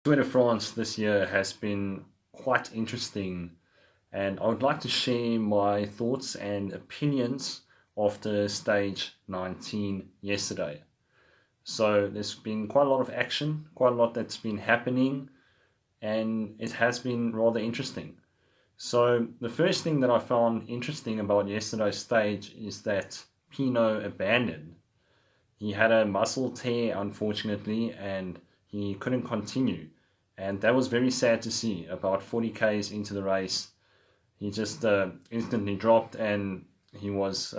Tour de France this year has been quite interesting, and I would like to share my thoughts and opinions after stage 19 yesterday. So there's been quite a lot of action, quite a lot that's been happening, and it has been rather interesting. So the first thing that I found interesting about yesterday's stage is that Pinot abandoned. He had a muscle tear, unfortunately, and he couldn't continue. And that was very sad to see. About 40 Ks into the race, he just instantly dropped, and he was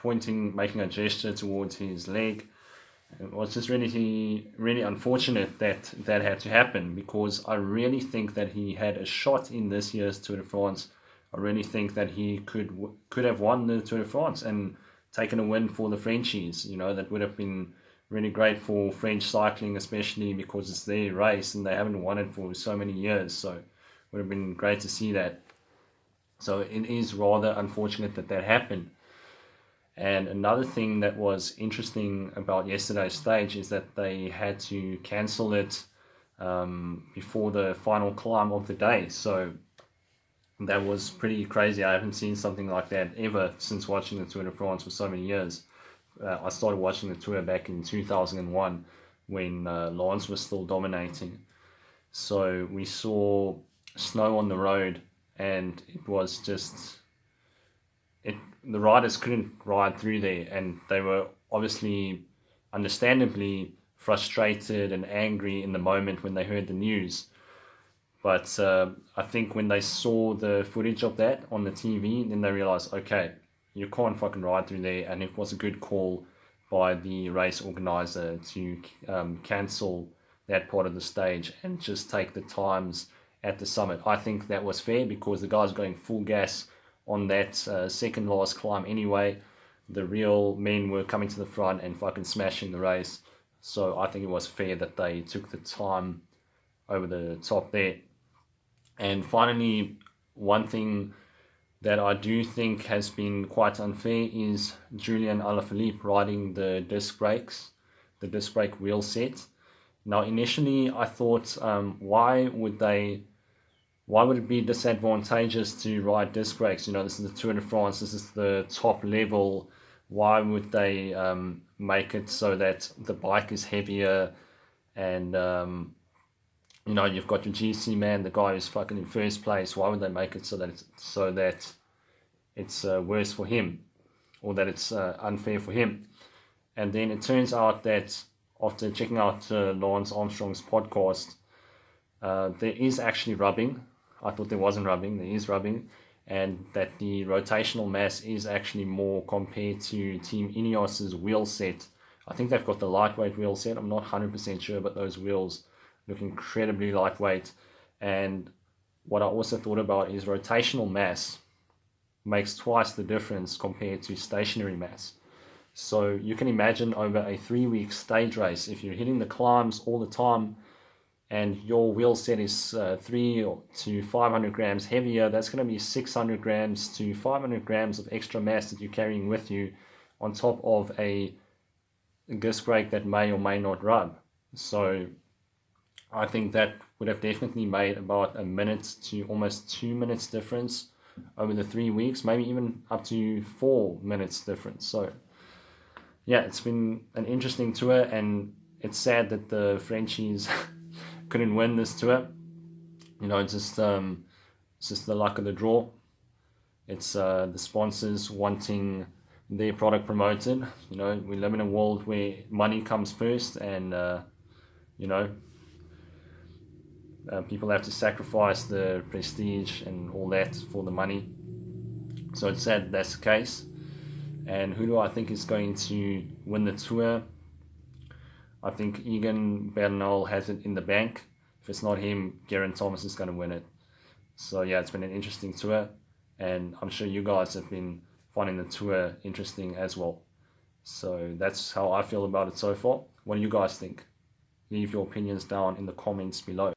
pointing, making a gesture towards his leg. It was just really, really unfortunate that that had to happen, because I really think that he had a shot in this year's Tour de France. I really think that he could have won the Tour de France and taken a win for the Frenchies. That would have been really great for French cycling, especially because it's their race and they haven't won it for so many years. So it would have been great to see that. So it is rather unfortunate that that happened. And another thing that was interesting about yesterday's stage is that they had to cancel it before the final climb of the day. So that was pretty crazy. I haven't seen something like that ever since watching the Tour de France for so many years. I started watching the Tour back in 2001 when Lance was still dominating. So we saw snow on the road, and it was just... the riders couldn't ride through there, and they were obviously, understandably, frustrated and angry in the moment when they heard the news. But I think when they saw the footage of that on the TV, then they realized, okay, you can't fucking ride through there, and it was a good call by the race organizer to cancel that part of the stage and just take the times at the summit. I think that was fair, because the guys going full gas on that second last climb anyway. The real men were coming to the front and fucking smashing the race. So I think it was fair that they took the time over the top there. And finally, one thing that I do think has been quite unfair is Julian Alaphilippe riding the disc brakes, the disc brake wheel set. Now, initially, I thought, why would it be disadvantageous to ride disc brakes? This is the Tour de France, this is the top level. Why would they make it so that the bike is heavier, and you've got your GC man, the guy who's fucking in first place? Why would they make it so that it's worse for him, or that it's unfair for him? And then it turns out that after checking out Lance Armstrong's podcast, there is actually rubbing. I thought there wasn't rubbing. There is rubbing, and that the rotational mass is actually more compared to Team Ineos's wheel set. I think they've got the lightweight wheel set. I'm not 100% sure, but those wheels look incredibly lightweight. And what I also thought about is rotational mass makes twice the difference compared to stationary mass. So you can imagine over a 3-week stage race, if you're hitting the climbs all the time, and your wheel set is 300 to 500 grams heavier, that's going to be 600 grams to 500 grams of extra mass that you're carrying with you, on top of a disc brake that may or may not rub. So I think that would have definitely made about a minute to almost 2 minutes difference over the 3 weeks, maybe even up to 4 minutes difference. So yeah, it's been an interesting tour, and it's sad that the Frenchies couldn't win this tour. It's just the luck of the draw. It's the sponsors wanting their product promoted. We live in a world where money comes first, and people have to sacrifice the prestige and all that for the money. So it's sad that's the case. And who do I think is going to win the tour? I think Egan Bernal has it in the bank. If it's not him, Geraint Thomas is going to win it. So yeah, it's been an interesting tour, and I'm sure you guys have been finding the tour interesting as well. So that's how I feel about it so far. What do you guys think? Leave your opinions down in the comments below.